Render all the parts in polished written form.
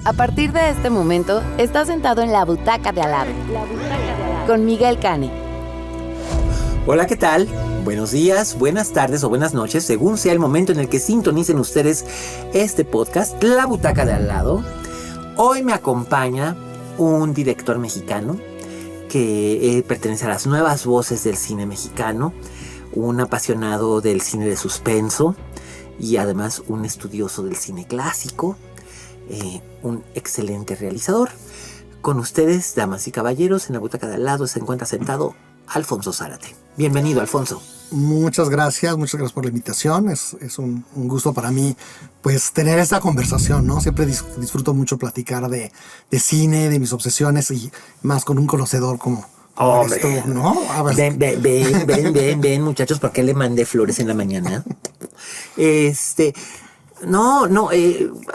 A partir de este momento, estás sentado en la butaca de al lado. Con Miguel Cane. Hola, ¿qué tal? Buenos días, buenas tardes o buenas noches, según sea el momento en el que sintonicen ustedes este podcast, La Butaca de Al Lado. Hoy me acompaña un director mexicano que pertenece a las nuevas voces del cine mexicano, un apasionado del cine de suspenso y además un estudioso del cine clásico, un excelente realizador. Con ustedes, damas y caballeros, en la butaca de al lado se encuentra sentado Alfonso Zárate. Bienvenido, Alfonso. Muchas gracias por la invitación. Es un gusto para mí, pues, tener esta conversación, ¿no? Siempre disfruto mucho platicar de cine, de mis obsesiones y más con un conocedor como eres tú, ¿no? A ver. Ven, muchachos, ¿por qué le mandé flores en la mañana?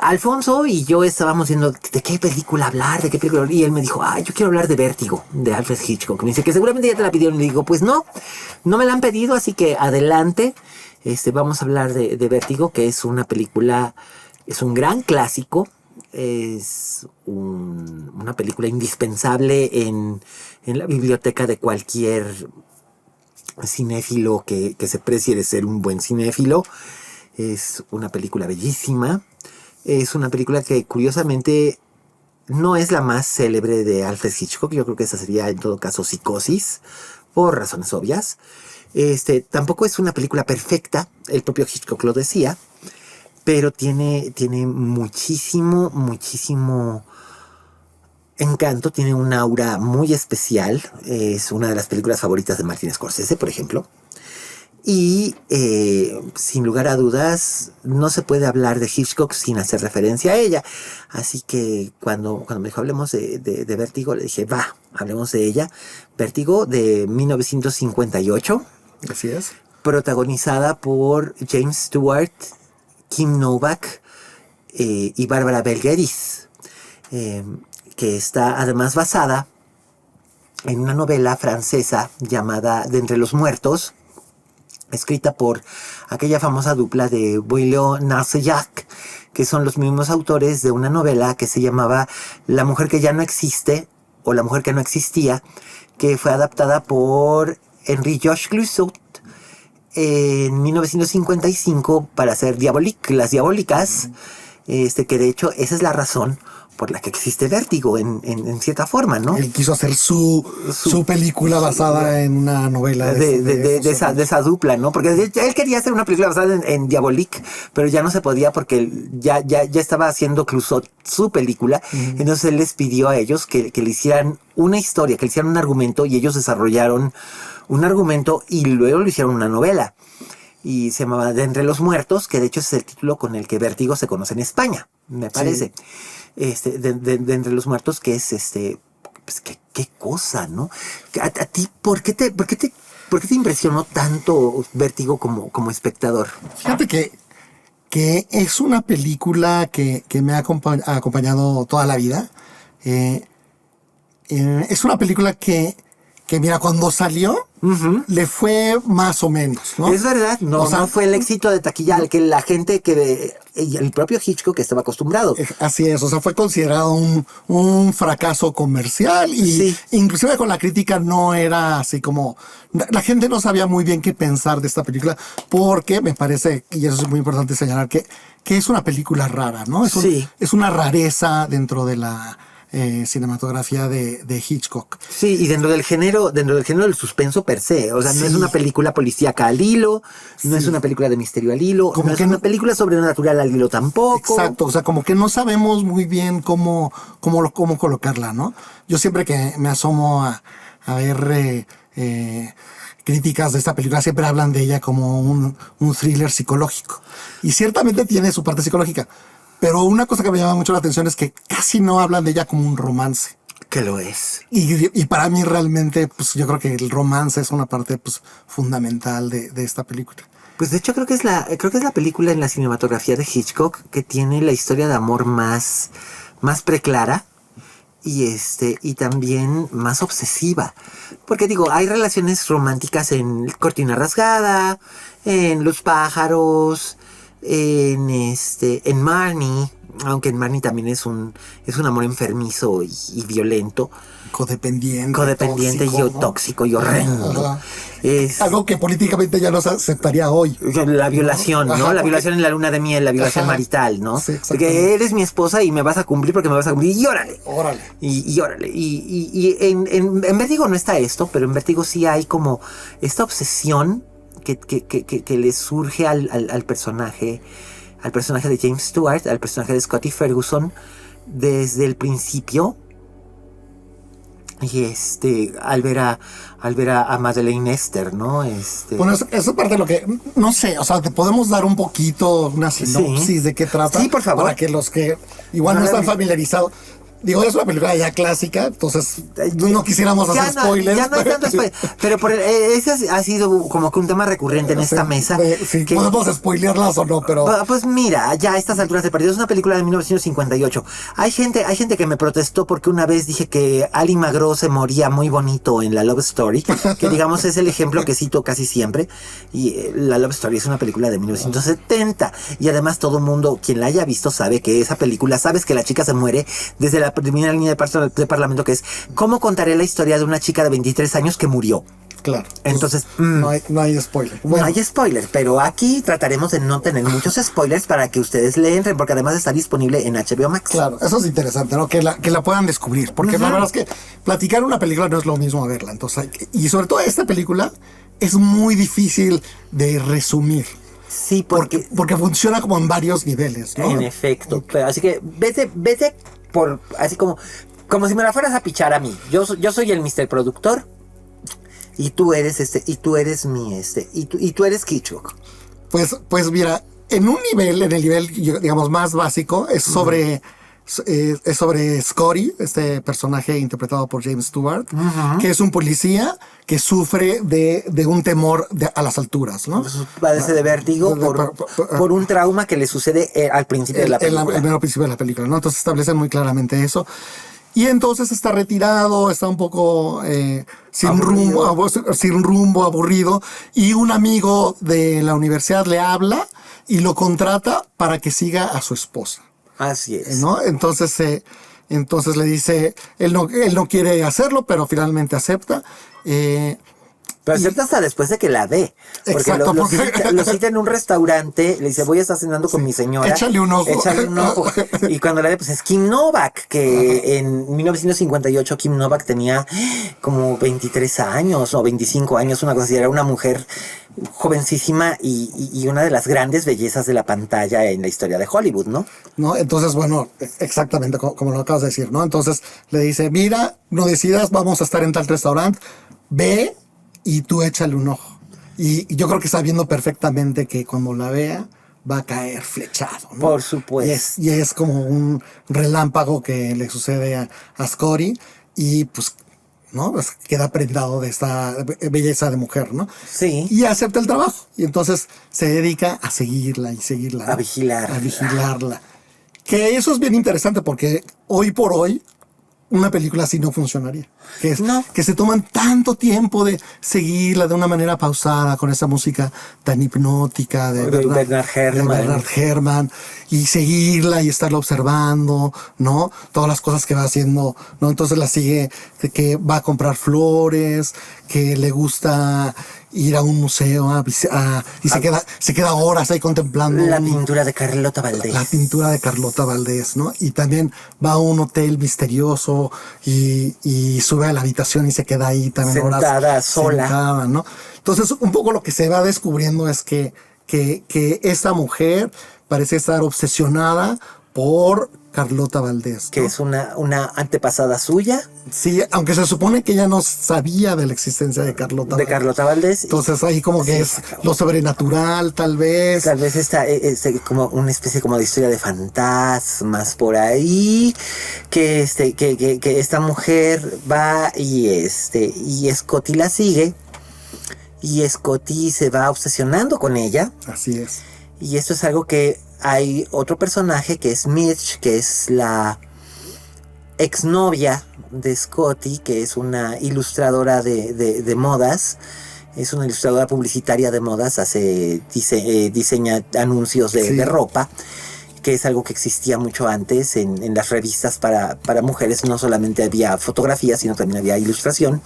Alfonso y yo estábamos viendo de qué película hablar, y él me dijo, yo quiero hablar de Vértigo, de Alfred Hitchcock. Me dice que seguramente ya te la pidieron, y le digo, pues no me la han pedido, así que adelante. Vamos a hablar de Vértigo, que es una película, es un gran clásico, es una película indispensable en la biblioteca de cualquier cinéfilo que se precie de ser un buen cinéfilo. Es una película bellísima. Es una película que curiosamente no es la más célebre de Alfred Hitchcock. Yo creo que esa sería en todo caso Psicosis, por razones obvias. Tampoco es una película perfecta, el propio Hitchcock lo decía, pero tiene muchísimo encanto, tiene un aura muy especial. Es una de las películas favoritas de Martin Scorsese, por ejemplo. Y sin lugar a dudas, no se puede hablar de Hitchcock sin hacer referencia a ella. Así que cuando me dijo hablemos de Vértigo, le dije, hablemos de ella. Vértigo de 1958. Así es. Protagonizada por James Stewart, Kim Novak y Bárbara Bel Geddes. Que está además basada en una novela francesa llamada De entre los muertos, escrita por aquella famosa dupla de Boileau-Narcejac, que son los mismos autores de una novela que se llamaba La mujer que ya no existe, o La mujer que no existía, que fue adaptada por Henri-Georges Clouzot en 1955 para hacer Las Diabólicas, que de hecho esa es la razón por la que existe Vértigo en cierta forma, ¿no? Él quiso hacer su película basada en una novela de esa dupla, ¿no? Porque él quería hacer una película basada en Diabolique, pero ya no se podía porque ya estaba haciendo Clouzot su película. Uh-huh. Entonces él les pidió a ellos que le hicieran una historia, que le hicieran un argumento, y ellos desarrollaron un argumento y luego le hicieron una novela. Y se llamaba De entre los muertos, que de hecho es el título con el que Vértigo se conoce en España, me parece. Sí. De entre los muertos, que es pues qué cosa, ¿no? A ti, ¿por qué te impresionó tanto Vértigo como espectador? Fíjate que es una película que me ha acompañado toda la vida. Es una película que mira, cuando salió, uh-huh, le fue más o menos, ¿no? Es verdad, no fue el éxito de taquilla al que la gente el propio Hitchcock estaba acostumbrado. Así es, fue considerado un fracaso comercial y sí, inclusive con la crítica no era así como... La gente no sabía muy bien qué pensar de esta película porque me parece, y eso es muy importante señalar, que es una película rara, ¿no? Es una rareza dentro de la... cinematografía de Hitchcock. Sí, y dentro del género del suspenso per se. O sea, sí, no es una película policíaca al hilo, sí, no es una película de misterio al hilo, como no es una película sobrenatural al hilo tampoco. Exacto, como que no sabemos muy bien cómo colocarla, ¿no? Yo siempre que me asomo a ver críticas de esta película, siempre hablan de ella como un thriller psicológico. Y ciertamente tiene su parte psicológica. Pero una cosa que me llama mucho la atención es que casi no hablan de ella como un romance. Que lo es. Y para mí realmente, pues yo creo que el romance es una parte pues fundamental de esta película. Pues de hecho creo que es la película en la cinematografía de Hitchcock que tiene la historia de amor más preclara y también más obsesiva. Porque digo, hay relaciones románticas en Cortina Rasgada, en Los pájaros, en Marnie, aunque en Marnie también es un amor enfermizo y violento. Codependiente tóxico, y ¿no? tóxico y horrendo. Ajá. Algo que políticamente ya no se aceptaría hoy. La violación, ¿no? Ajá, La violación en la luna de miel, la violación Ajá. marital, ¿no? Sí, De exactamente. que eres mi esposa y me vas a cumplir porque me vas a cumplir. Y órale. Órale. Y órale. Y en Vértigo no está esto, pero en Vértigo sí hay como esta obsesión que le surge al personaje de James Stewart, al personaje de Scotty Ferguson, desde el principio. Y al ver a Madeleine Esther, ¿no? Bueno, eso es parte de lo que, no sé, o sea, te podemos dar un poquito una sinopsis de qué trata. Sí, por favor. Para que los que igual no están familiarizados. Digo, es una película ya clásica, entonces no quisiéramos hacer spoilers. Ya no hay tanto spoiler. Pero ese ha sido como que un tema recurrente en esta mesa. Sí, podemos spoilearlas o no, pero... Pues mira, ya a estas alturas del partido es una película de 1958. Hay gente que me protestó porque una vez dije que Ali Magro se moría muy bonito en la Love Story, que digamos es el ejemplo que cito casi siempre. Y la Love Story es una película de 1970. Y además todo el mundo, quien la haya visto, sabe que esa película, sabes que la chica se muere desde la primera línea de parlamento, que es ¿cómo contaré la historia de una chica de 23 años que murió? Claro. Entonces, no hay spoiler. Bueno, no hay spoiler, pero aquí trataremos de no tener muchos spoilers para que ustedes le entren, porque además está disponible en HBO Max. Claro, eso es interesante, ¿no? Que la puedan descubrir, porque la verdad es que platicar una película no es lo mismo a verla. Entonces, y sobre todo esta película es muy difícil de resumir. Sí, porque funciona como en varios niveles, ¿no? En efecto. Pero así que vete por así como si me la fueras a pichar a mí. Yo soy el Mr. Productor y tú eres y tú eres y tú eres Hitchcock. Pues mira, en el nivel digamos más básico es sobre Scotty, este personaje interpretado por James Stewart, que es un policía que sufre de un temor a las alturas, ¿no? Padece de vértigo por un trauma que le sucede al principio de la película. El mero principio de la película, ¿no? Entonces establecen muy claramente eso. Y entonces está retirado, está un poco sin rumbo, aburrido. Y un amigo de la universidad le habla y lo contrata para que siga a su esposa. Así es. ¿No? Entonces le dice, él no quiere hacerlo, pero finalmente acepta. Pero acepta hasta después de que la ve. Porque Exacto, lo cita en un restaurante, le dice, voy a estar cenando con mi señora. Échale un ojo. Y cuando la ve, pues es Kim Novak, que en 1958 Kim Novak tenía como 23 años o 25 años, una cosa así. Era una mujer jovencísima y una de las grandes bellezas de la pantalla en la historia de Hollywood, ¿no? ¿No? Entonces, bueno, exactamente como lo acabas de decir, ¿no? Entonces le dice, mira, no decidas, vamos a estar en tal restaurante, ve y tú échale un ojo. Y yo creo que sabiendo perfectamente que cuando la vea va a caer flechado, ¿no? Por supuesto. Y es como un relámpago que le sucede a Scotty y pues, ¿no? Pues queda prendado de esta belleza de mujer, ¿no? Sí. Y acepta el trabajo. Y entonces se dedica a seguirla y seguirla. A vigilarla. A vigilarla. Que eso es bien interesante porque hoy por hoy una película así no funcionaría. Que se toman tanto tiempo de seguirla de una manera pausada con esa música tan hipnótica de Bernard Herrmann y seguirla y estarla observando, ¿no? Todas las cosas que va haciendo, ¿no? Entonces la sigue, que va a comprar flores, que le gusta ir a un museo y se queda horas ahí contemplando la pintura de Carlota Valdés. La pintura de Carlota Valdés, ¿no? Y también va a un hotel misterioso y sube a la habitación y se queda ahí también sentada, sola. Sentada, ¿no? Entonces, un poco lo que se va descubriendo es que esta mujer parece estar obsesionada por Carlota Valdés, ¿no? Que es una antepasada suya. Sí, aunque se supone que ella no sabía de la existencia de Carlota Valdés. Entonces ahí como que es lo sobrenatural, tal vez. Tal vez está como una especie como de historia de fantasmas por ahí. Que esta mujer va y Scotty la sigue. Y Scotty se va obsesionando con ella. Así es. Y esto es algo que hay otro personaje que es Mitch, que es la exnovia de Scotty, que es una ilustradora de modas. Es una ilustradora publicitaria de modas, diseña anuncios de ropa, que es algo que existía mucho antes en las revistas para mujeres. No solamente había fotografía, sino también había ilustración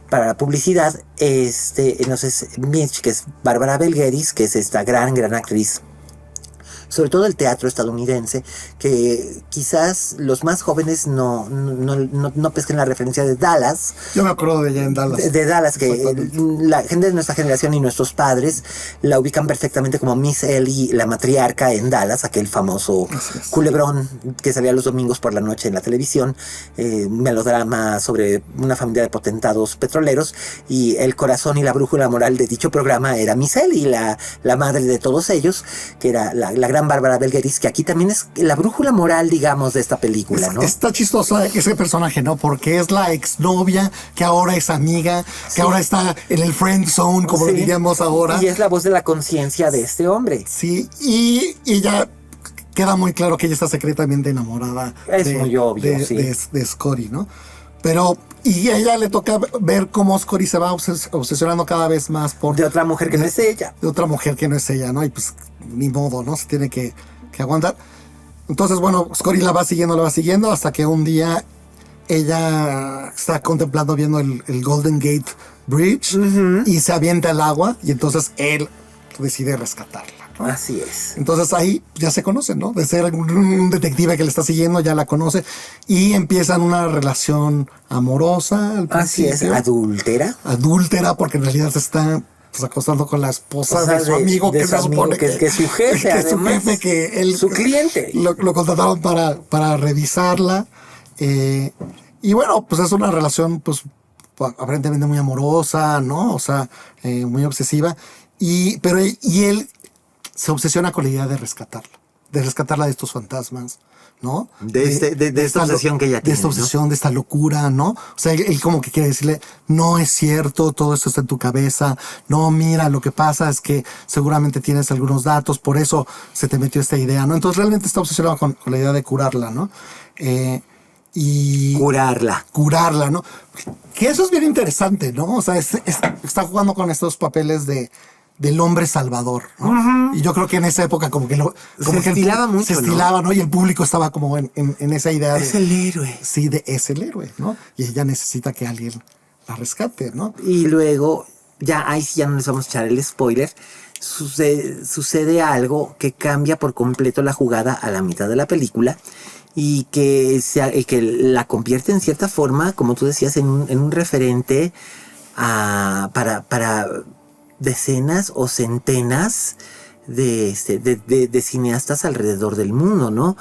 para la publicidad. Entonces Mitch, que es Bárbara Bel Geddes, que es esta gran actriz, sobre todo el teatro estadounidense, que quizás los más jóvenes no pesquen la referencia de Dallas. Yo me acuerdo de ella en Dallas. De Dallas, que la gente de nuestra generación y nuestros padres la ubican perfectamente como Miss Ellie, la matriarca en Dallas, aquel famoso culebrón que salía los domingos por la noche en la televisión, melodrama sobre una familia de potentados petroleros, y el corazón y la brújula moral de dicho programa era Miss Ellie, la madre de todos ellos, que era la gran Bárbara Bel Geddes, que aquí también es la brújula moral, digamos, de esta película, ¿no? Está chistoso ese personaje, ¿no? Porque es la exnovia, que ahora es amiga, que ahora está en el friend zone, como lo diríamos ahora. Y es la voz de la conciencia de este hombre. Sí, y ella queda muy claro que ella está secretamente enamorada muy obvio, de Scotty, ¿no? Pero, y a ella le toca ver cómo Scotty se va obsesionando cada vez más por... De otra mujer que no es ella. De otra mujer que no es ella, ¿no? Y pues, ni modo, ¿no? Se tiene que aguantar. Entonces, bueno, Scotty la va siguiendo, hasta que un día ella está contemplando viendo el Golden Gate Bridge y se avienta al agua, y entonces él decide rescatarla, ¿no? Así es. Entonces ahí ya se conocen, ¿no? De ser un detective que le está siguiendo, ya la conoce, y empiezan una relación amorosa al principio. Así es, adúltera, porque en realidad se está acostando con la esposa de su amigo, que se supone que es su jefe, que es su jefe, que él, su cliente. Lo contrataron para revisarla. Y bueno, pues es una relación, pues, aparentemente muy amorosa, ¿no? O sea, muy obsesiva. Y él se obsesiona con la idea de rescatarla de estos fantasmas, ¿no? De esta obsesión que ella tiene. De esta obsesión, ¿no? De esta locura, ¿no? O sea, él como que quiere decirle, no es cierto, todo esto está en tu cabeza. No, mira, lo que pasa es que seguramente tienes algunos datos, por eso se te metió esta idea, ¿no? Entonces realmente está obsesionado con la idea de curarla, ¿no? Y curarla, ¿no? Que eso es bien interesante, ¿no? O sea, está jugando con estos papeles del hombre salvador, ¿no? Y yo creo que en esa época se estilaba mucho, se estilaba, ¿no? Y el público estaba como en esa idea es el héroe. Sí, es el héroe, ¿no? Y ella necesita que alguien la rescate, ¿no? Y luego, ahí sí ya no les vamos a echar el spoiler, sucede algo que cambia por completo la jugada a la mitad de la película, y que la convierte en cierta forma, como tú decías, en un referente para decenas o centenas de cineastas alrededor del mundo, ¿no?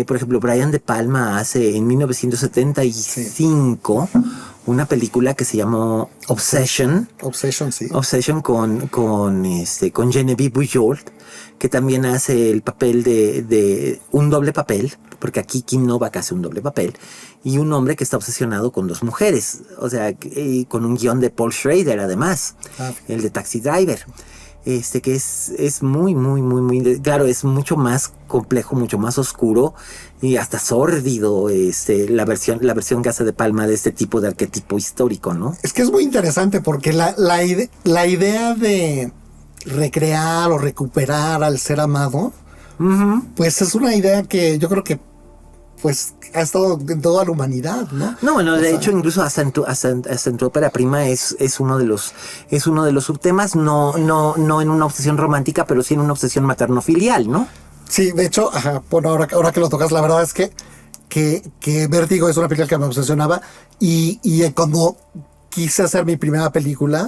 Por ejemplo, Brian De Palma hace en 1975 una película que se llamó Obsession. Obsession con Genevieve Bujold, que también hace el papel de un doble papel, porque aquí Kim Novak hace un doble papel, y un hombre que está obsesionado con dos mujeres, o sea, con un guión de Paul Schrader, además, el de Taxi Driver. Que es muy, muy, muy, muy, claro, es mucho más complejo, mucho más oscuro y hasta sórdido, la versión que hace De Palma de este tipo de arquetipo histórico, ¿no? Es que es muy interesante porque la idea de recrear o recuperar al ser amado, pues es una idea que yo creo que pues ha estado en toda la humanidad, ¿no? No, bueno, de hecho, incluso hasta en tu ópera prima es uno de los subtemas, no en una obsesión romántica, pero sí en una obsesión materno-filial, ¿no? Sí, de hecho, bueno, ahora que lo tocas, la verdad es que Vértigo es una película que me obsesionaba, y cuando quise hacer mi primera película,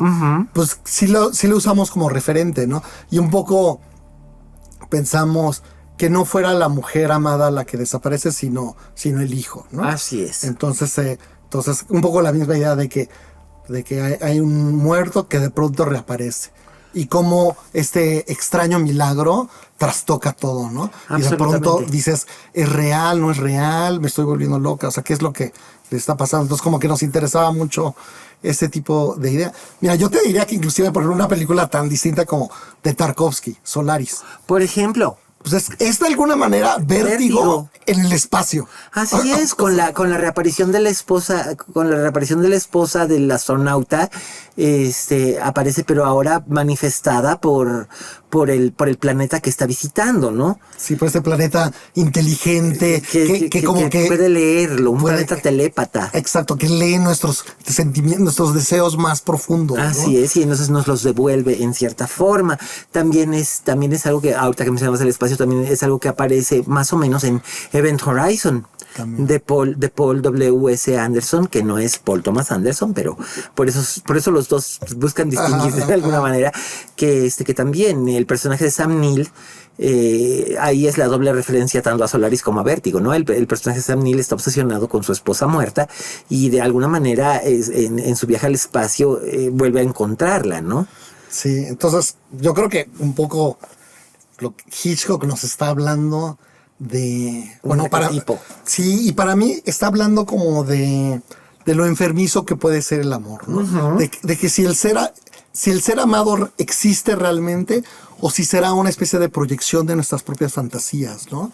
pues sí lo usamos como referente, ¿no? Y un poco pensamos que no fuera la mujer amada la que desaparece, sino el hijo, ¿no? Así es. Entonces un poco la misma idea de que hay un muerto que de pronto reaparece. Y cómo este extraño milagro trastoca todo, ¿no? Y de pronto dices, ¿es real? ¿No es real? ¿Me estoy volviendo loca? O sea, ¿qué es lo que le está pasando? Entonces como que nos interesaba mucho ese tipo de idea. Mira, yo te diría que inclusive por una película tan distinta como de Tarkovsky, Solaris. Por ejemplo, pues es de alguna manera Vértigo en el espacio. Así es, con la reaparición de la esposa, del astronauta, aparece, pero ahora manifestada por el planeta que está visitando, ¿no? Sí, por este planeta inteligente, que como que puede leerlo, un planeta telépata. Exacto, que lee nuestros sentimientos, nuestros deseos más profundos, ¿no? Así es, y entonces nos los devuelve en cierta forma. También es algo que, ahorita que mencionamos el espacio, también es algo que aparece más o menos en Event Horizon. De Paul W.S. Anderson, que no es Paul Thomas Anderson, pero por eso los dos buscan distinguirse de alguna manera, que también el personaje de Sam Neill, ahí es la doble referencia tanto a Solaris como a Vértigo, ¿no? El personaje de Sam Neill está obsesionado con su esposa muerta y de alguna manera en su viaje al espacio vuelve a encontrarla, ¿no? Sí, entonces yo creo que un poco lo que Hitchcock nos está hablando de... Bueno, sí, y para mí está hablando como de lo enfermizo que puede ser el amor, ¿no? Uh-huh. De que si el ser amado existe realmente o si será una especie de proyección de nuestras propias fantasías, ¿no?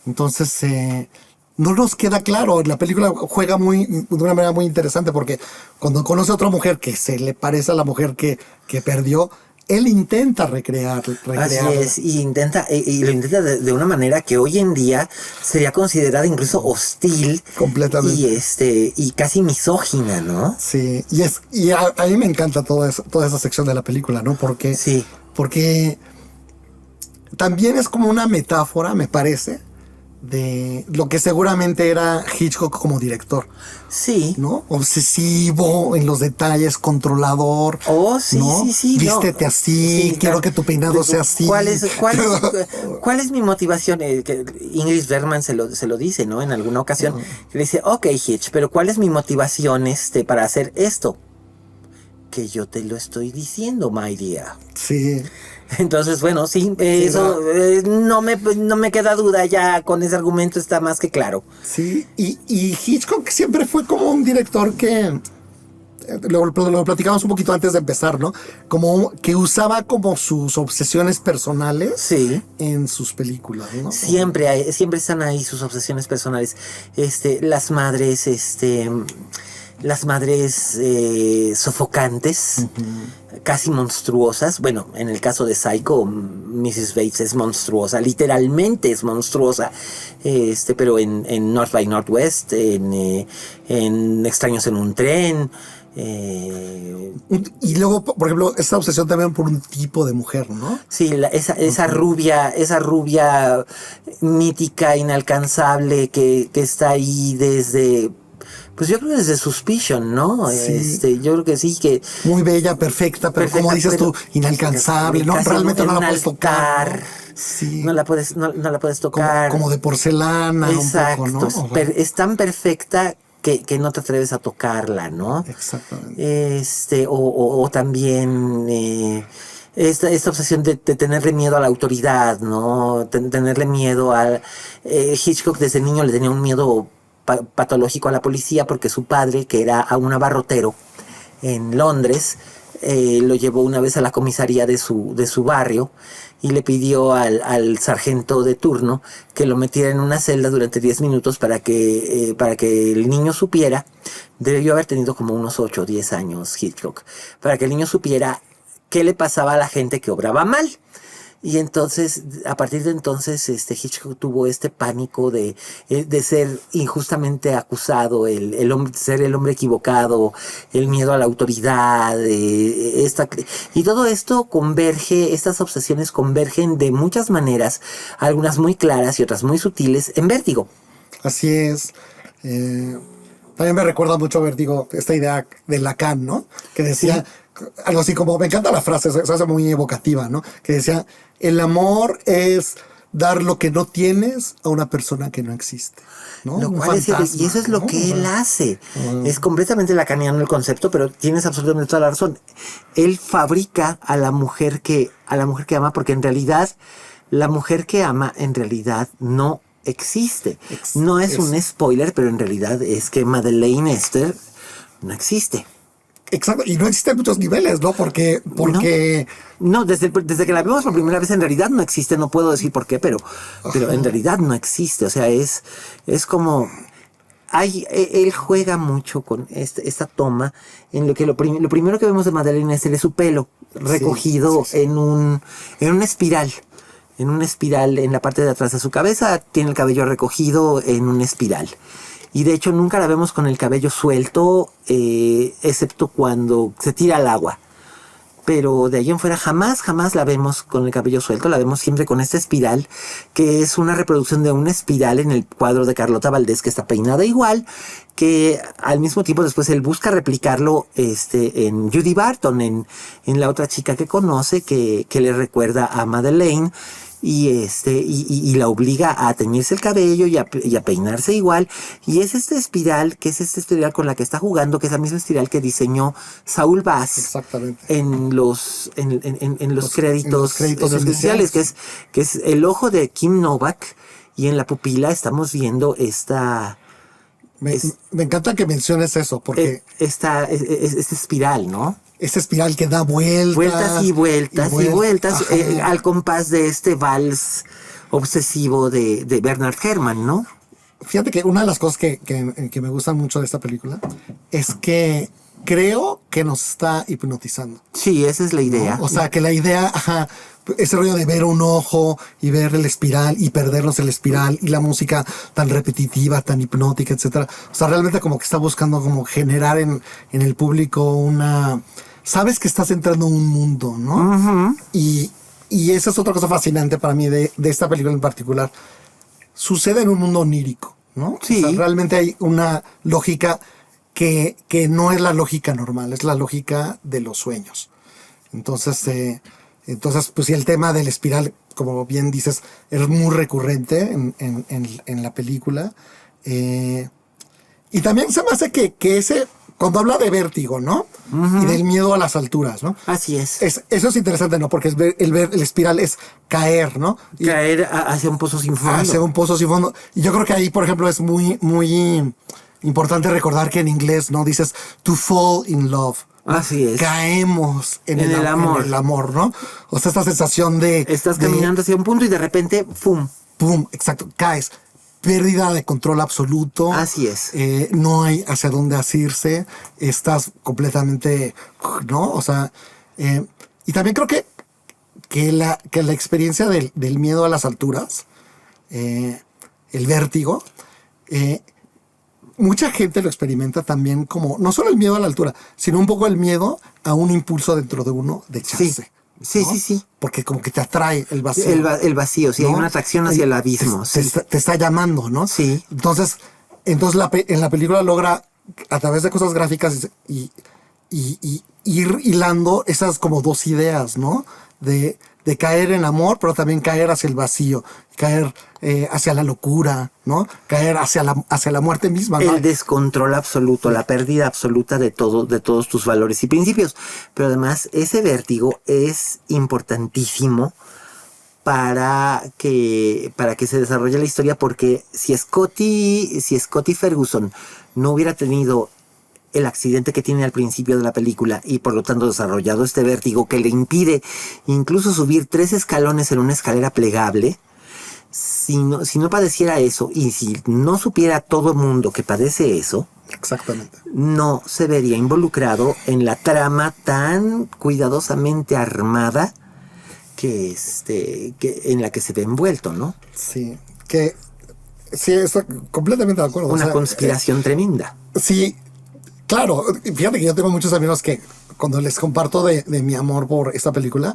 Entonces, no nos queda claro. La película juega de una manera muy interesante porque cuando conoce a otra mujer que se le parece a la mujer que perdió, él intenta recrear. Así es, y lo intenta de una manera que hoy en día sería considerada incluso hostil. Completamente. Y casi misógina, ¿no? Sí, y a mí me encanta toda esa sección de la película, ¿no? Porque también es como una metáfora, me parece, de lo que seguramente era Hitchcock como director. Sí. ¿No? Obsesivo en los detalles, controlador. Oh, sí, ¿no? sí. Vístete así, sí, quiero que tu peinado sea así. ¿Cuál es mi motivación? Que Ingrid Bergman se lo dice, ¿no? En alguna ocasión. Le dice, ok, Hitch, pero ¿cuál es mi motivación para hacer esto? Que yo te lo estoy diciendo, my dear. Sí. Entonces, bueno, sí, eso no me queda duda, ya con ese argumento está más que claro. Sí, y Hitchcock siempre fue como un director que, lo platicamos un poquito antes de empezar, ¿no? Como que usaba como sus obsesiones personales en sus películas, ¿no? Siempre están ahí sus obsesiones personales. Las madres sofocantes, uh-huh, casi monstruosas. Bueno, en el caso de Psycho, Mrs. Bates es monstruosa, literalmente es monstruosa. Pero en North by Northwest, en Extraños en un tren. Y luego, por ejemplo, esta obsesión también por un tipo de mujer, ¿no? Sí, esa rubia mítica, inalcanzable, que está ahí desde... Pues yo creo que desde Suspicion, ¿no? Sí. Yo creo que sí, que... Muy bella, perfecta, pero como dices tú, inalcanzable, ¿no? Realmente no la puedes tocar. Sí. No la puedes tocar. Como de porcelana. Exacto. Un poco, ¿no? Es tan perfecta que no te atreves a tocarla, ¿no? Exactamente. O también... Esta obsesión de tenerle miedo a la autoridad, ¿no? Tenerle miedo al... Hitchcock desde niño le tenía un miedo patológico a la policía porque su padre, que era un abarrotero en Londres, lo llevó una vez a la comisaría de su barrio y le pidió al sargento de turno que lo metiera en una celda durante 10 minutos para que el niño supiera. Debió haber tenido como unos 8 o 10 años Hitchcock, para que el niño supiera qué le pasaba a la gente que obraba mal. Y entonces, a partir de entonces, Hitchcock tuvo este pánico de ser injustamente acusado, ser el hombre equivocado, el miedo a la autoridad, y todo esto estas obsesiones convergen de muchas maneras, algunas muy claras y otras muy sutiles, en Vértigo. Así es. También me recuerda mucho a Vértigo, esta idea de Lacan, ¿no? Que decía... Sí. Algo así como, me encanta la frase, se hace muy evocativa, ¿no? Que decía, el amor es dar lo que no tienes a una persona que no existe, ¿no? Lo cual y eso es lo que él hace. Es completamente lacaniano el concepto, pero tienes absolutamente toda la razón. Él fabrica a la mujer que ama, porque en realidad, la mujer que ama, en realidad, no existe. No es un spoiler, pero en realidad es que Madeleine Esther no existe. Exacto, y no existen muchos niveles, ¿no? Porque No, desde que la vemos por primera vez en realidad no existe, no puedo decir por qué, pero en realidad no existe, o sea, es como... él juega mucho con esta toma en lo que lo primero que vemos de Madeleine es su pelo recogido en una espiral. En una espiral en la parte de atrás de su cabeza, tiene el cabello recogido en una espiral. Y de hecho nunca la vemos con el cabello suelto, excepto cuando se tira al agua. Pero de ahí en fuera jamás la vemos con el cabello suelto, la vemos siempre con esta espiral, que es una reproducción de una espiral en el cuadro de Carlota Valdés, que está peinada igual, que al mismo tiempo después él busca replicarlo en Judy Barton, en la otra chica que conoce, que le recuerda a Madeleine, y la obliga a teñirse el cabello y a peinarse igual. Y es esta espiral con la que está jugando, que es la misma espiral que diseñó Saul Bass. Exactamente. En los créditos especiales, que es el ojo de Kim Novak, y en la pupila estamos viendo esta... Me encanta que menciones eso, porque... esta espiral, ¿no? Esa espiral que da vueltas. Vueltas y vueltas al compás de este vals obsesivo de Bernard Herrmann, ¿no? Fíjate que una de las cosas que me gustan mucho de esta película es que creo que nos está hipnotizando. Sí, esa es la idea. ¿No? O sea, que la idea, ese rollo de ver un ojo y ver el espiral y perdernos el espiral y la música tan repetitiva, tan hipnótica, etcétera. O sea, realmente como que está buscando como generar en el público una... Sabes que estás entrando en un mundo, ¿no? Uh-huh. Y esa es otra cosa fascinante para mí de esta película en particular. Sucede en un mundo onírico, ¿no? Sí. O sea, realmente hay una lógica que no es la lógica normal, es la lógica de los sueños. Entonces, pues sí, el tema del espiral, como bien dices, es muy recurrente en la película. Y también se me hace que ese, cuando habla de vértigo, ¿no? Uh-huh. Y del miedo a las alturas, ¿no? Así es. Eso es interesante, ¿no? Porque el espiral es caer, ¿no? Caer hacia un pozo sin fondo. Hacia un pozo sin fondo. Y yo creo que ahí, por ejemplo, es muy, muy importante recordar que en inglés, ¿no? Dices to fall in love. Así es. Caemos en el amor, ¿no? O sea, esta sensación de... Estás caminando hacia un punto y de repente, ¡pum! ¡Pum! Exacto, caes. Pérdida de control absoluto. Así es. No hay hacia dónde asirse. Estás completamente, ¿no? O sea, y también creo que la experiencia del miedo a las alturas, el vértigo, mucha gente lo experimenta también como, no solo el miedo a la altura, sino un poco el miedo a un impulso dentro de uno de echarse. Sí. Porque como que te atrae el vacío. El vacío, sí, ¿no? Hay una atracción hacia el abismo. Te está llamando, ¿no? Sí. Entonces en la película logra, a través de cosas gráficas y ir hilando esas como dos ideas, ¿no? De caer en amor, pero también caer hacia el vacío, caer hacia la locura, ¿no? Caer hacia la muerte misma, ¿no? El descontrol absoluto, la pérdida absoluta de todos tus valores y principios. Pero además, ese vértigo es importantísimo para que se desarrolle la historia, porque si Scotty Ferguson no hubiera tenido el accidente que tiene al principio de la película y por lo tanto desarrollado este vértigo que le impide incluso subir 3 escalones en una escalera plegable, si no padeciera eso y si no supiera todo el mundo que padece eso, exactamente, no se vería involucrado en la trama tan cuidadosamente armada que en la que se ve envuelto, ¿no? Sí, estoy completamente de acuerdo. Una conspiración tremenda. Sí. Claro, fíjate que yo tengo muchos amigos que cuando les comparto de mi amor por esta película,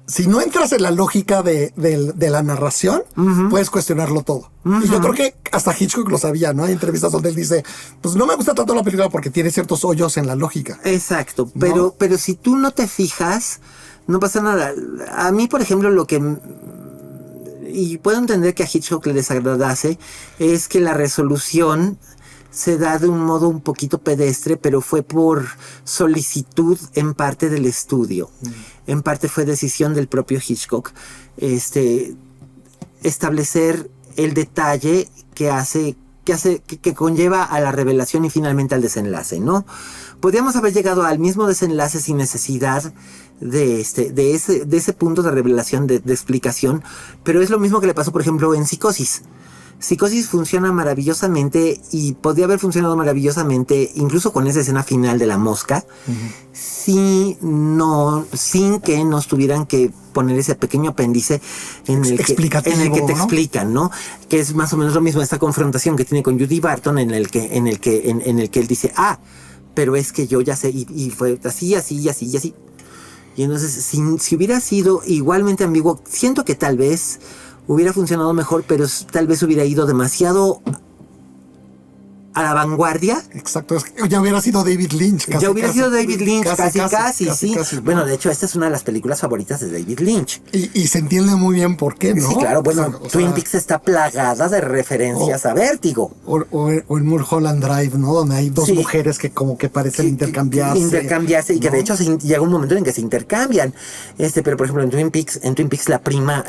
si no entras en la lógica de la narración, uh-huh, puedes cuestionarlo todo. Uh-huh. Y yo creo que hasta Hitchcock lo sabía, ¿no? Hay entrevistas donde él dice, pues no me gusta tanto la película porque tiene ciertos hoyos en la lógica. Exacto, ¿no? pero si tú no te fijas, no pasa nada. A mí, por ejemplo, y puedo entender que a Hitchcock le desagradase, es que la resolución se da de un modo un poquito pedestre, pero fue por solicitud en parte del estudio. En parte fue decisión del propio Hitchcock. Establecer el detalle que hace que conlleva a la revelación y finalmente al desenlace, ¿no? Podríamos haber llegado al mismo desenlace sin necesidad de ese punto de revelación, de explicación, pero es lo mismo que le pasó, por ejemplo, en Psicosis. Psicosis funciona maravillosamente y podría haber funcionado maravillosamente incluso con esa escena final de la mosca, sin que nos tuvieran que poner ese pequeño apéndice en el que te explican, ¿no? Que es más o menos lo mismo, esta confrontación que tiene con Judy Barton en el que él dice, pero es que yo ya sé, y fue así, así, así, así. Y entonces, si hubiera sido igualmente ambiguo, siento que tal vez hubiera funcionado mejor, pero tal vez hubiera ido demasiado a la vanguardia. Exacto, ya hubiera sido David Lynch. Casi, sí. ¿No? Bueno, de hecho, esta es una de las películas favoritas de David Lynch. Y se entiende muy bien por qué, ¿no? Sí, claro, bueno, Twin Peaks está plagada de referencias a Vértigo. O en Mulholland Drive, ¿no? Donde hay dos mujeres que como que parecen intercambiarse. Y que de hecho llega un momento en que se intercambian. Pero por ejemplo en Twin Peaks la prima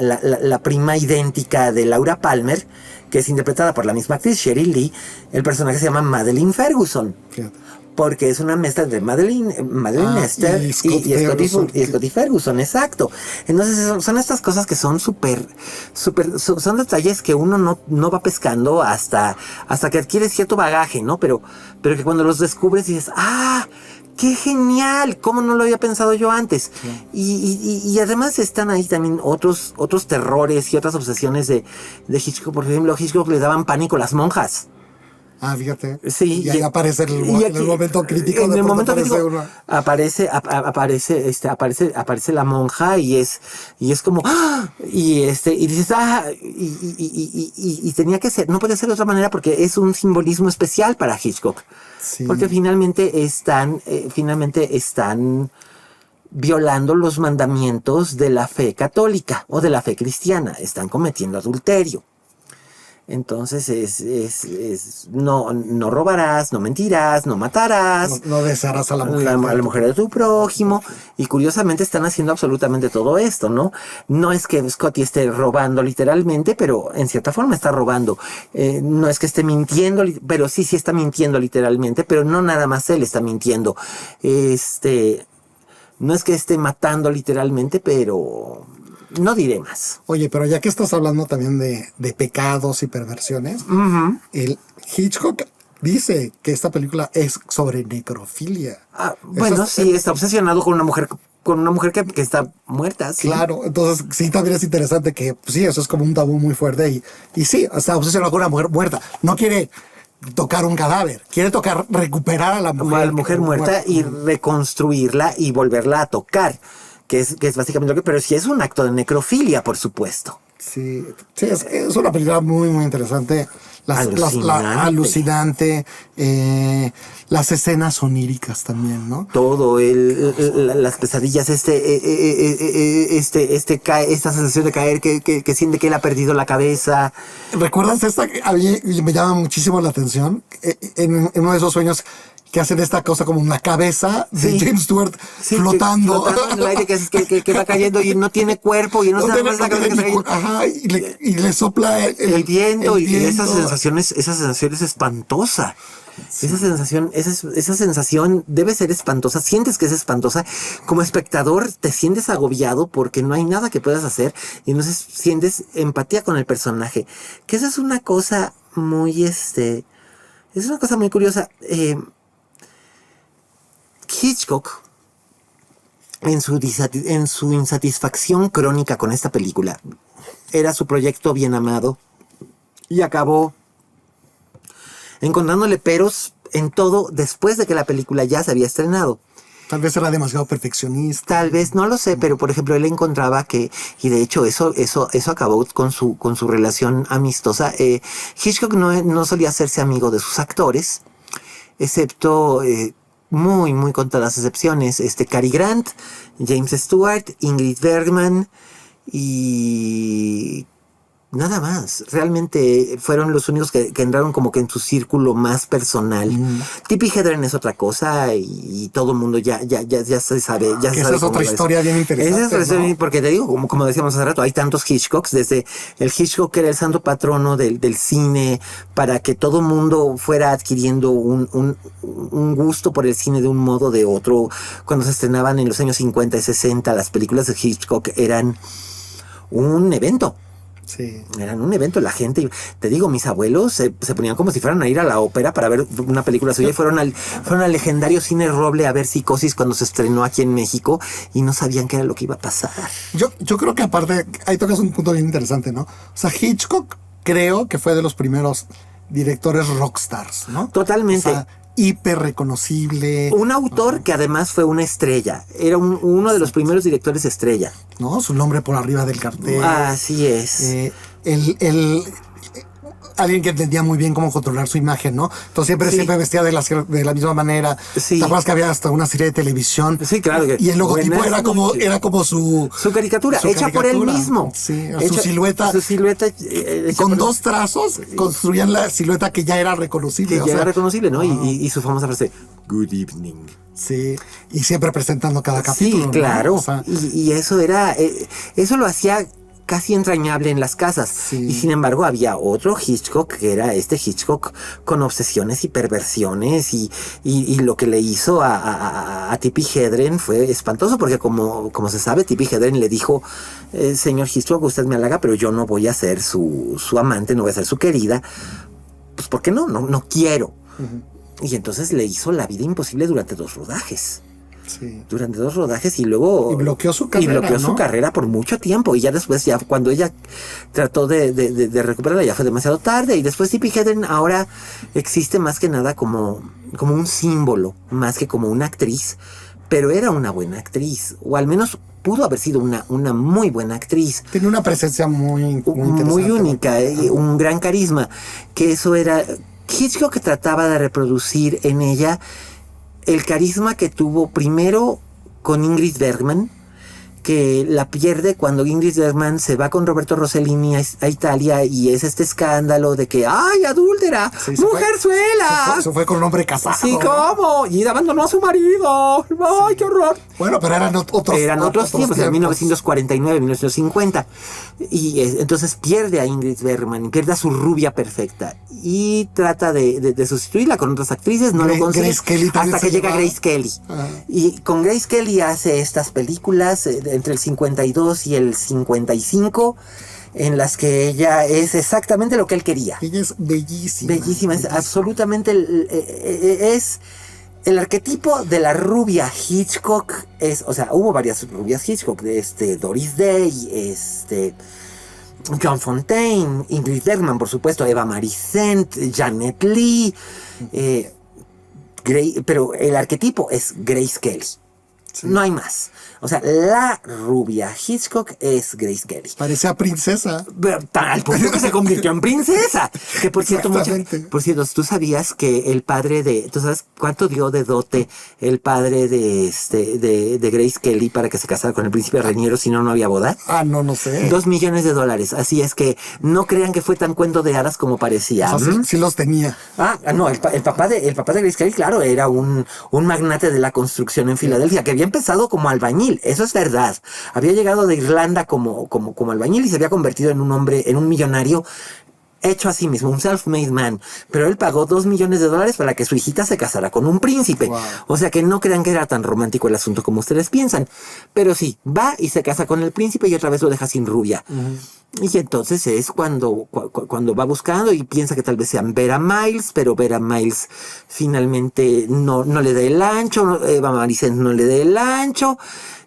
idéntica de Laura Palmer, que es interpretada por la misma actriz Sheryl Lee, el personaje se llama Madeleine Ferguson. Fíjate. Porque es una mezcla de Madeleine Esther y Scotty Ferguson, exacto. Entonces son estas cosas que son son detalles que uno no va pescando hasta que adquiere cierto bagaje, ¿no? Pero que cuando los descubres dices, ¡qué genial! ¿Cómo no lo había pensado yo antes? Sí. Y además están ahí también otros terrores y otras obsesiones de Hitchcock. Por ejemplo, a Hitchcock le daban pánico las monjas. Fíjate. Sí. Y ahí aparece en el momento crítico. En el momento crítico aparece la monja y es como y dices y tenía que ser, no podía ser de otra manera porque es un simbolismo especial para Hitchcock. Sí. Porque finalmente están violando los mandamientos de la fe católica o de la fe cristiana, están cometiendo adulterio. Entonces no robarás, no mentirás, no matarás. No desearás a la mujer de tu prójimo. Y curiosamente están haciendo absolutamente todo esto, ¿no? No es que Scotty esté robando literalmente, pero en cierta forma está robando. No es que esté mintiendo, pero sí está mintiendo literalmente, pero no nada más él está mintiendo. No es que esté matando literalmente, pero no diré más. Oye, pero ya que estás hablando también de pecados y perversiones, el Hitchcock dice que esta película es sobre necrofilia. Bueno, sí, está obsesionado con una mujer que está muerta. ¿Sí? Claro, entonces sí, también es interesante que, pues, sí, eso es como un tabú muy fuerte y sí, está obsesionado con una mujer muerta. No quiere tocar un cadáver, quiere recuperar a la mujer muerta y reconstruirla y volverla a tocar. Que es básicamente lo que... Pero sí es un acto de necrofilia, por supuesto. Sí, es una película muy, muy interesante. Alucinante. Las escenas oníricas también, ¿no? Todo, las pesadillas, esta sensación de caer, que siente que él ha perdido la cabeza. ¿Recuerdas esta que me llama muchísimo la atención? En uno de esos sueños que hacen esta cosa como una cabeza de James Stewart flotando en el aire, que va cayendo y no tiene cuerpo y no sabe la cabeza que está cayendo. Y le sopla el viento y esa sensación es espantosa. Sí. Esa sensación debe ser espantosa. Sientes que es espantosa. Como espectador te sientes agobiado porque no hay nada que puedas hacer y entonces sientes empatía con el personaje. Que esa es una cosa muy es una cosa muy curiosa. Hitchcock, en su insatisfacción crónica con esta película, era su proyecto bien amado y acabó encontrándole peros en todo después de que la película ya se había estrenado. Tal vez era demasiado perfeccionista. Tal vez, no lo sé, pero por ejemplo él encontraba que, y de hecho eso acabó con su relación amistosa. Hitchcock no solía hacerse amigo de sus actores, excepto muy, muy contadas excepciones. Cary Grant, James Stewart, Ingrid Bergman y Nada más. Realmente fueron los únicos que entraron como que en su círculo más personal. Tippi Hedren es otra cosa y todo el mundo ya se sabe. Ya se esa sabe es otra historia bien interesante. Esa es ¿no? porque te digo, como decíamos hace rato, hay tantos Hitchcocks, desde el Hitchcock que era el santo patrono del cine, para que todo el mundo fuera adquiriendo un gusto por el cine de un modo o de otro. Cuando se estrenaban en los años 50 y 60, las películas de Hitchcock eran un evento. Sí. Eran un evento, la gente, te digo, mis abuelos se ponían como si fueran a ir a la ópera para ver una película suya y fueron al legendario Cine Roble a ver Psicosis cuando se estrenó aquí en México y no sabían qué era lo que iba a pasar. Yo creo que aparte, ahí tocas un punto bien interesante, ¿no? O sea, Hitchcock creo que fue de los primeros directores rockstars, ¿no? Totalmente. O sea, hiper reconocible. Un autor que además fue una estrella. Era uno de los primeros directores estrella. ¿No? Su nombre por arriba del cartel. Así es. Alguien que entendía muy bien cómo controlar su imagen, ¿no? Entonces siempre vestía de la misma manera. Sí. ¿Te acuerdas que había hasta una serie de televisión? Sí, claro. Y el logotipo era como su caricatura, hecha por él mismo. Sí, su silueta. Su silueta. Con dos trazos construían la silueta que ya era reconocible. Que ya era reconocible, ¿no? Y su famosa frase, "Good evening". Sí, y siempre presentando cada capítulo. Sí, claro. ¿no? O sea, y eso era, eso lo hacía casi entrañable en las casas. Sí. Y sin embargo había otro Hitchcock, que era este Hitchcock con obsesiones y perversiones, y lo que le hizo a Tippi Hedren fue espantoso, porque como se sabe, Tippi Hedren le dijo, señor Hitchcock, usted me halaga, pero yo no voy a ser su amante, no voy a ser su querida, pues ¿por qué no? No quiero. Y entonces le hizo la vida imposible durante 2 rodajes. Sí. Durante 2 rodajes y luego... Y bloqueó su carrera, Y bloqueó ¿no? su carrera por mucho tiempo. Y ya después, ya cuando ella trató de recuperarla, ya fue demasiado tarde. Y después Tippi Hedren ahora existe más que nada como un símbolo, más que como una actriz. Pero era una buena actriz. O al menos pudo haber sido una muy buena actriz. Tiene una presencia muy interesante. Muy única, un gran carisma. Que eso era... Hitchcock trataba de reproducir en ella el carisma que tuvo primero con Ingrid Bergman, que la pierde cuando Ingrid Bergman se va con Roberto Rossellini a Italia, y es este escándalo de que ¡ay, adúltera! Sí, ¡Mujerzuela! Se fue con un hombre casado. Sí, ¿cómo? Y abandonó a su marido. ¡Ay, qué horror! Bueno, pero eran otros tiempos, en 1949, 1950. Y entonces pierde a Ingrid Bergman, pierde a su rubia perfecta y trata de sustituirla con otras actrices, no lo consigue, Grace Kelly hasta que llega Grace Kelly. Y con Grace Kelly hace estas películas entre el 52 y el 55, en las que ella es exactamente lo que él quería. Ella es bellísima. Bellísima, es absolutamente... es el arquetipo de la rubia Hitchcock. O sea, hubo varias rubias Hitchcock, Doris Day, John Fontaine, Ingrid Bergman, por supuesto, Eva Marisent, Janet Leigh, pero el arquetipo es Grace Kelly. Sí. No hay más. O sea, la rubia Hitchcock es Grace Kelly. Parecía princesa. Al punto que se convirtió en princesa. Que por cierto, tú sabías que el padre de... ¿Tú sabes cuánto dio de dote el padre de Grace Kelly para que se casara con el príncipe Reñero, si no había boda? No sé. $2 millones. Así es que no crean que fue tan cuento de hadas como parecía. O sea, sí los tenía. No, el papá de Grace Kelly, claro, era un magnate de la construcción en Filadelfia, que había empezado como albañil. Eso es verdad. Había llegado de Irlanda como albañil y se había convertido en un hombre, en un millonario hecho a sí mismo, un self-made man. Pero él pagó $2 millones para que su hijita se casara con un príncipe. Wow. O sea que no crean que era tan romántico el asunto como ustedes piensan. Pero sí, va y se casa con el príncipe y otra vez lo deja sin rubia. Y entonces es cuando va buscando y piensa que tal vez sean Vera Miles, pero Vera Miles finalmente no le da el ancho, Eva Marisent no le da el ancho,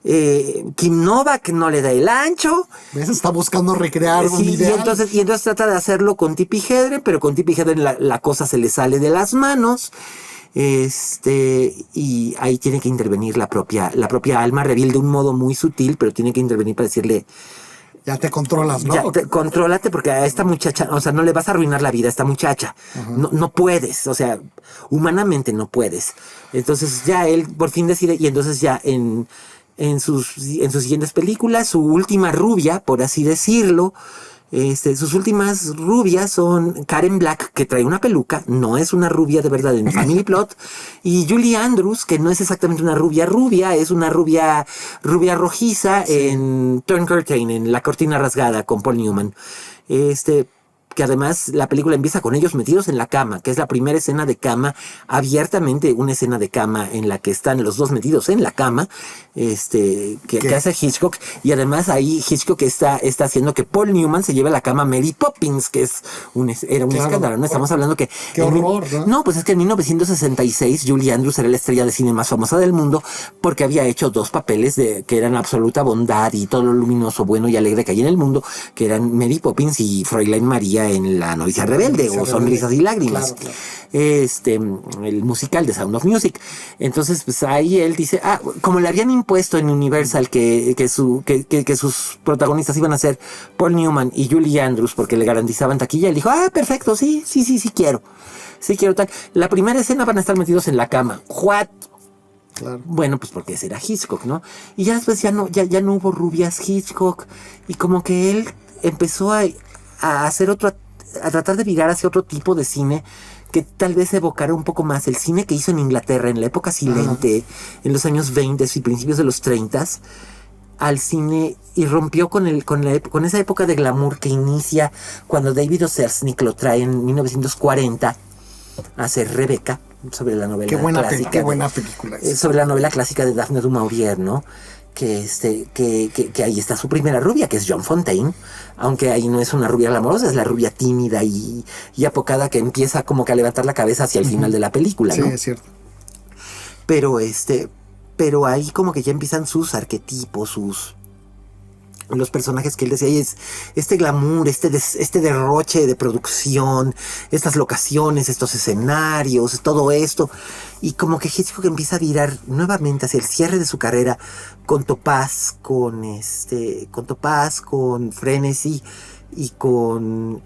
Kim Novak no le da el ancho. ¿Ves? Está buscando recrear un ideal. Y entonces trata de hacerlo con Tippi Hedren, pero con Tippi Hedren la cosa se le sale de las manos. Y ahí tiene que intervenir la propia Alma Reville de un modo muy sutil, pero tiene que intervenir para decirle: ya te controlas, ¿no? Contrólate, porque a esta muchacha, o sea, no le vas a arruinar la vida a esta muchacha. No puedes, o sea, humanamente no puedes. Entonces ya él por fin decide, y entonces ya en sus siguientes películas, su última rubia, por así decirlo, Sus últimas rubias son Karen Black, que trae una peluca, no es una rubia de verdad en Family Plot, y Julie Andrews, que no es exactamente una rubia rubia, es una rubia rojiza en Torn Curtain, en La Cortina Rasgada, con Paul Newman. Que además la película empieza con ellos metidos en la cama, que es la primera escena de cama, abiertamente una escena de cama en la que están los dos metidos en la cama, que hace Hitchcock, y además ahí Hitchcock está haciendo que Paul Newman se lleve a la cama a Mary Poppins, que era un escándalo, ¿no? Estamos hablando que... Qué horror, ¿no? No, pues es que en 1966 Julie Andrews era la estrella de cine más famosa del mundo porque había hecho 2 papeles que eran absoluta bondad y todo lo luminoso, bueno y alegre que hay en el mundo, que eran Mary Poppins y Fräulein María en La novicia rebelde, o Sonrisas y lágrimas. Claro. El musical de Sound of Music. Entonces, pues ahí él dice, como le habían impuesto en Universal que sus protagonistas iban a ser Paul Newman y Julie Andrews porque le garantizaban taquilla, él dijo, perfecto, sí quiero. Sí quiero tal. La primera escena van a estar metidos en la cama. ¿What? Claro. Bueno, pues porque ese era Hitchcock, ¿no? Y ya después ya no hubo rubias Hitchcock, y como que él empezó a hacer a tratar de virar hacia otro tipo de cine que tal vez evocara un poco más el cine que hizo en Inglaterra en la época silente, en los años 20 y principios de los 30, al cine, y rompió con esa época de glamour que inicia cuando David O. Selznick lo trae en 1940 a hacer Rebecca, sobre la novela clásica. Qué buena película es. Sobre la novela clásica de Daphne du Maurier, ¿no? Que ahí está su primera rubia, que es Joan Fontaine, aunque ahí no es una rubia glamorosa, es la rubia tímida y apocada que empieza como que a levantar la cabeza hacia el final de la película, ¿no? Sí, es cierto. Pero ahí como que ya empiezan sus arquetipos, los personajes que él decía, es este glamour, este derroche de producción, estas locaciones, estos escenarios, todo esto, y como que Hitchcock empieza a virar nuevamente hacia el cierre de su carrera con Topaz, con Frenesy y con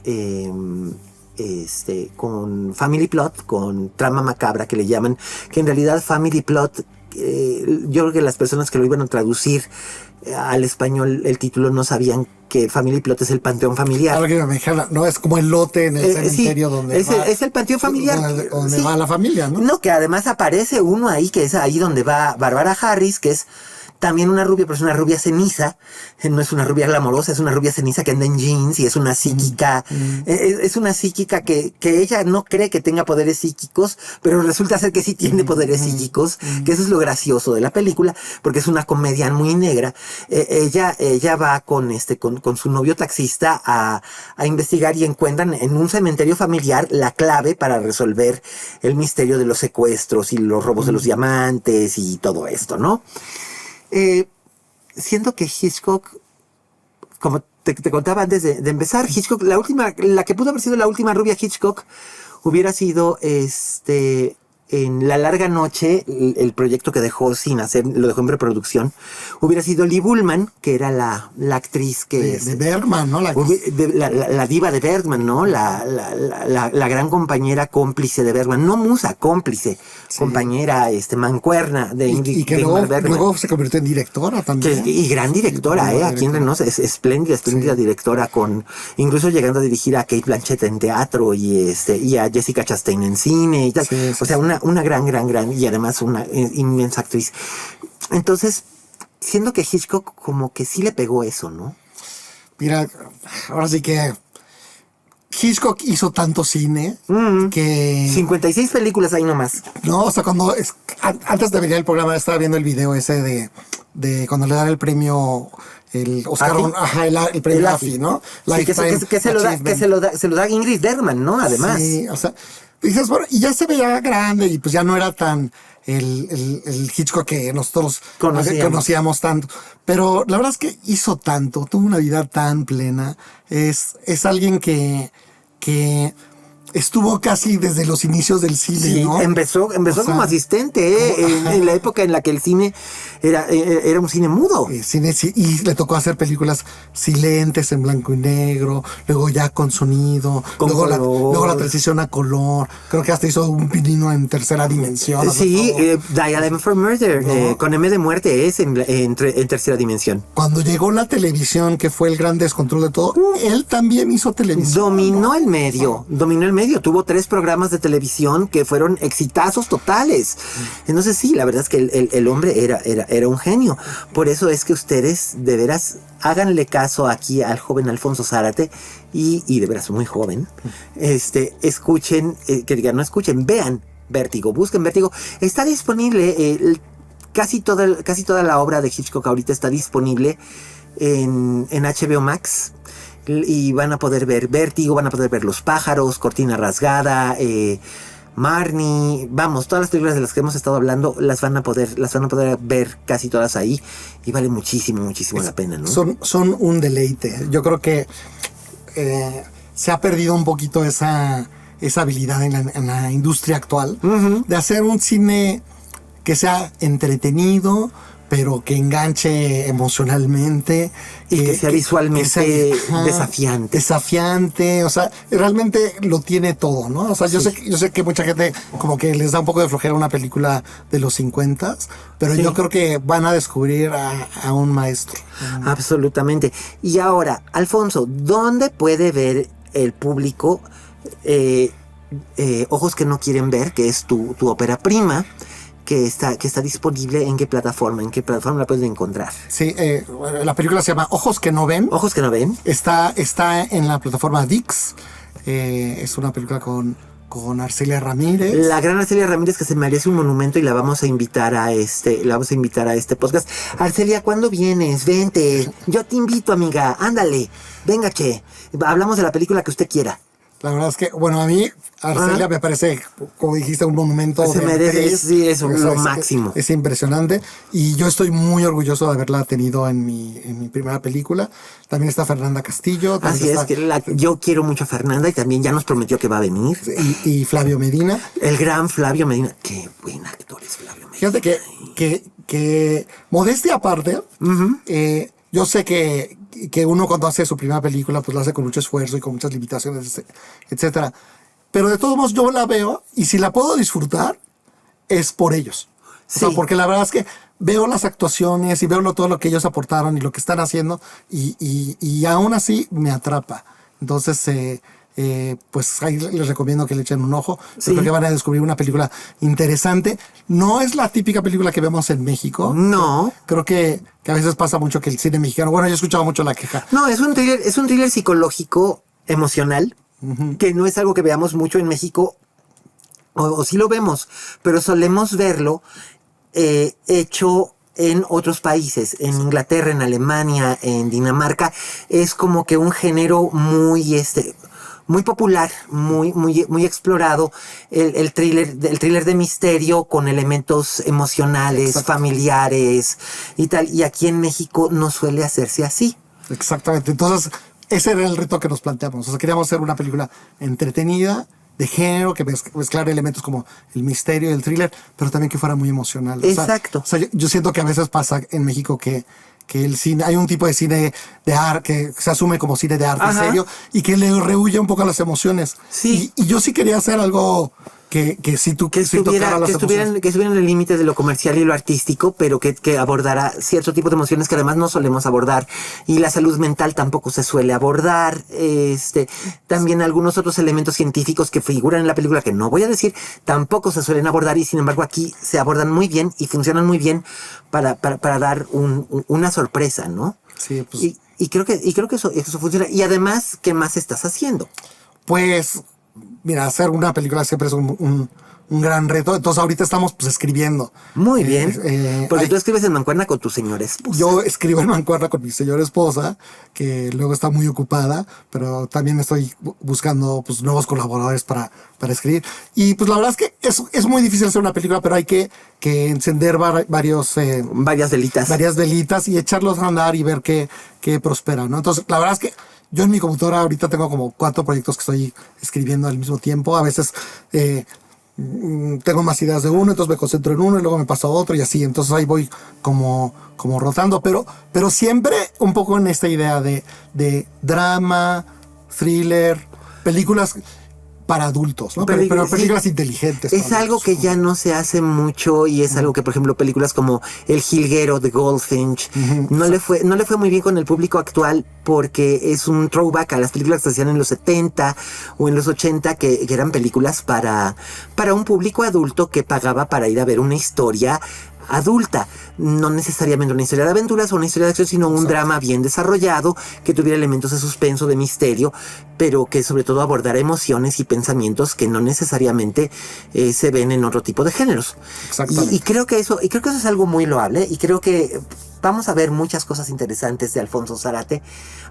Family Plot, con Trama Macabra, que le llaman, que en realidad Family Plot, yo creo que las personas que lo iban a traducir al español el título no sabían que Family Plot es el panteón familiar. Ahora que me dijeron, no es como el lote en el cementerio donde es el panteón familiar donde va la familia, ¿no? No, que además aparece uno ahí, que es ahí donde va Barbara Harris, que es también una rubia, pero es una rubia ceniza, no es una rubia glamorosa, es una rubia ceniza que anda en jeans y es una psíquica, es una psíquica que ella no cree que tenga poderes psíquicos, pero resulta ser que sí tiene poderes psíquicos, que eso es lo gracioso de la película, porque es una comedia muy negra. Ella va con su novio taxista a investigar, y encuentran en un cementerio familiar la clave para resolver el misterio de los secuestros y los robos de los diamantes y todo esto, ¿no? Siento que Hitchcock, como te contaba antes de empezar, Hitchcock, la que pudo haber sido la última rubia Hitchcock hubiera sido en La larga noche, el proyecto que dejó sin hacer, lo dejó en preproducción, hubiera sido Lee Bullman, que era la actriz que... De Bergman, ¿no? La diva de Bergman, ¿no? La gran compañera cómplice de Bergman, no musa, cómplice, sí. Compañera, mancuerna de Ingrid. Y que luego se convirtió en directora también. Y gran directora, aquí en Reynosa, es espléndida sí. Directora, incluso llegando a dirigir a Kate Blanchett en teatro y a Jessica Chastain en cine y tal. Sí, o sea, una gran, y además una inmensa actriz. Entonces, siendo que Hitchcock como que sí le pegó eso, ¿no? Mira, ahora sí que Hitchcock hizo tanto cine que... 56 películas ahí nomás. No, o sea, antes de venir el programa estaba viendo el video ese de cuando le dan el premio... El Oscar, el premio AFI, ¿no? Sí, que se lo da Ingrid Bergman, ¿no? Además. Sí, o sea, dices, bueno, y ya se veía grande y pues ya no era tan el Hitchcock que nosotros conocíamos tanto. Pero la verdad es que hizo tanto, tuvo una vida tan plena. Es alguien que estuvo casi desde los inicios del cine, Sí, ¿no? empezó O sea, como asistente, en la época en la que el cine era un cine mudo. Y le tocó hacer películas silentes en blanco y negro, luego ya con sonido, Con color. luego la transición a color. Creo que hasta hizo un pinino en tercera dimensión. Sí, Dial for Murder, con M de muerte es en tercera dimensión. Cuando llegó la televisión, que fue el gran descontrol de todo, él también hizo televisión. Dominó el medio, tuvo 3 programas de televisión que fueron exitazos totales. Entonces sí, la verdad es que el hombre era un genio. Por eso es que ustedes, de veras, háganle caso aquí al joven Alfonso Zárate y de veras muy joven, escuchen, no escuchen, vean Vértigo, busquen Vértigo. Está disponible, casi toda la obra de Hitchcock ahorita está disponible en HBO Max. Y van a poder ver Vértigo, van a poder ver Los pájaros, Cortina rasgada, Marnie, vamos, todas las películas de las que hemos estado hablando las van a poder ver casi todas ahí y vale muchísimo la pena, ¿no? Son un deleite. Yo creo que se ha perdido un poquito esa habilidad en la industria actual de hacer un cine que sea entretenido, pero que enganche emocionalmente y que sea visualmente desafiante. Desafiante, o sea, realmente lo tiene todo, ¿no? O sea, yo sé que mucha gente como que les da un poco de flojera una película de los 50, pero yo creo que van a descubrir a un maestro. Absolutamente. Y ahora, Alfonso, ¿dónde puede ver el público Ojos que no quieren ver, que es tu ópera prima? Que está disponible, ¿en qué plataforma? ¿En qué plataforma la puedes encontrar? Sí, la película se llama Ojos que no ven. Ojos que no ven. Está en la plataforma ViX. Es una película con Arcelia Ramírez. La gran Arcelia Ramírez, que se merece un monumento y la vamos a invitar a este podcast. Arcelia, ¿cuándo vienes? Vente. Yo te invito, amiga. Ándale. Venga, che. Hablamos de la película que usted quiera. La verdad es que, bueno, a mí Arcelia me parece, como dijiste, un monumento. Se merece, sí, es lo máximo. Es impresionante y yo estoy muy orgulloso de haberla tenido en mi primera película. También está Fernanda Castillo. Así es, yo quiero mucho a Fernanda y también ya nos prometió que va a venir. Y Flavio Medina. El gran Flavio Medina. Qué buen actor es Flavio Medina. Fíjate que modestia aparte, yo sé que uno cuando hace su primera película pues lo hace con mucho esfuerzo y con muchas limitaciones, etcétera. Pero de todos modos yo la veo y si la puedo disfrutar es por ellos. Sí. O sea, porque la verdad es que veo las actuaciones y veo todo lo que ellos aportaron y lo que están haciendo y aún así me atrapa. Entonces, pues ahí les recomiendo que le echen un ojo. Sí. Creo que van a descubrir una película interesante. No es la típica película que vemos en México. No. Creo que a veces pasa mucho que el cine mexicano, bueno, yo he escuchado mucho la queja. No, es un thriller psicológico, emocional, que no es algo que veamos mucho en México, o sí lo vemos, pero solemos verlo hecho en otros países, en Inglaterra, en Alemania, en Dinamarca. Es como que un género muy popular, muy explorado, el thriller de misterio con elementos emocionales, exacto, familiares y tal. Y aquí en México no suele hacerse así. Exactamente. Entonces, ese era el reto que nos planteamos. O sea, queríamos hacer una película entretenida, de género, que mezclar elementos como el misterio y el thriller, pero también que fuera muy emocional. Exacto. O sea, yo siento que a veces pasa en México que el cine, hay un tipo de cine de arte que se asume como cine de arte serio y que le rehuye un poco a las emociones. Sí. Y yo sí quería hacer algo que estuviera en el límite de lo comercial y lo artístico, pero que abordara cierto tipo de emociones que además no solemos abordar, y la salud mental tampoco se suele abordar. También algunos otros elementos científicos que figuran en la película, que no voy a decir, tampoco se suelen abordar, y sin embargo aquí se abordan muy bien y funcionan muy bien para dar una sorpresa, ¿no? Sí, pues. Y creo que eso funciona. Y además, ¿qué más estás haciendo? Pues mira, hacer una película siempre es un gran reto. Entonces ahorita estamos pues escribiendo. Muy bien. Porque tú escribes en mancuerna con tu señora esposa. Yo escribo en mancuerna con mi señora esposa, que luego está muy ocupada, pero también estoy buscando pues nuevos colaboradores para escribir. Y pues la verdad es que es muy difícil hacer una película, pero hay que encender varias velitas y echarlos a andar y ver qué prospera, ¿no? Entonces la verdad es que yo en mi computadora ahorita tengo como 4 proyectos que estoy escribiendo al mismo tiempo. A veces tengo más ideas de uno, entonces me concentro en uno y luego me paso a otro y así. Entonces ahí voy como rotando, pero siempre un poco en esta idea de drama, thriller, películas para adultos, ¿no? Pero películas inteligentes. Es algo que ya no se hace mucho y es algo que, por ejemplo, películas como El Jilguero de Goldfinch no le fue muy bien con el público actual porque es un throwback a las películas que se hacían en los 70 o en los 80 que eran películas para un público adulto que pagaba para ir a ver una historia adulta, no necesariamente una historia de aventuras o una historia de acción, sino un drama bien desarrollado, que tuviera elementos de suspenso, de misterio, pero que sobre todo abordara emociones y pensamientos que no necesariamente se ven en otro tipo de géneros. Y creo que eso es algo muy loable, y creo que vamos a ver muchas cosas interesantes de Alfonso Zárate,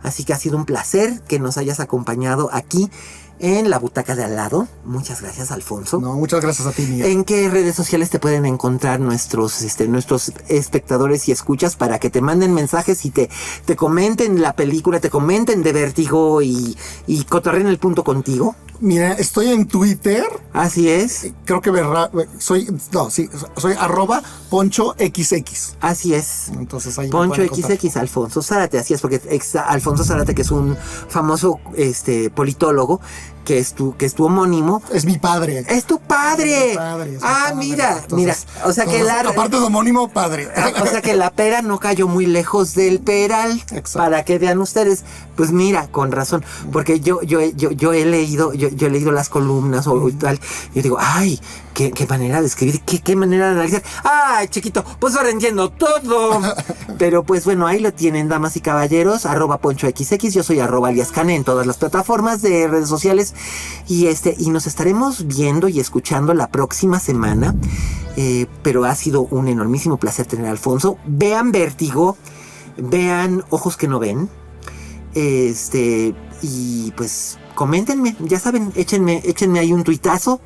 así que ha sido un placer que nos hayas acompañado aquí en la butaca de al lado. Muchas gracias, Alfonso. No, muchas gracias a ti, Miguel. ¿En qué redes sociales te pueden encontrar nuestros espectadores y escuchas para que te manden mensajes y te comenten la película, te comenten de Vértigo y cotorreen el punto contigo? Mira, estoy en Twitter. Así es. Creo que soy @PonchoXX. Así es. Entonces ahí Poncho XX, Alfonso Zárate, así es, porque Alfonso Zárate, que es un famoso politólogo, que es tu homónimo. Es mi padre. ¡Es tu padre! Es mi padre. Mira, entonces, mira. O sea que aparte de homónimo, padre. O sea que la pera no cayó muy lejos del peral. Exacto. Para que vean ustedes. Pues mira, con razón. Porque yo he leído las columnas o tal. Yo digo, ay, qué manera de escribir, qué manera de analizar. Ay, chiquito, pues ahora entiendo todo. Pero pues bueno, ahí lo tienen, damas y caballeros. @PonchoXX. Yo soy @AliasCane en todas las plataformas de redes sociales. Y nos estaremos viendo y escuchando la próxima semana. Pero ha sido un enormísimo placer tener a Alfonso. Vean Vértigo, vean Ojos que no ven. Y pues coméntenme, ya saben, échenme ahí un tuitazo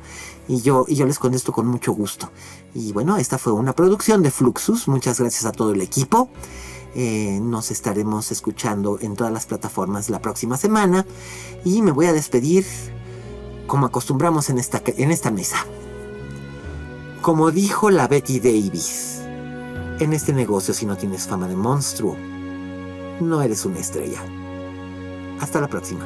y yo les contesto con mucho gusto. Y bueno, esta fue una producción de Fluxus. Muchas gracias a todo el equipo. Nos estaremos escuchando en todas las plataformas la próxima semana. Y me voy a despedir como acostumbramos en esta mesa. Como dijo la Betty Davis, en este negocio, si no tienes fama de monstruo, no eres una estrella. Hasta la próxima.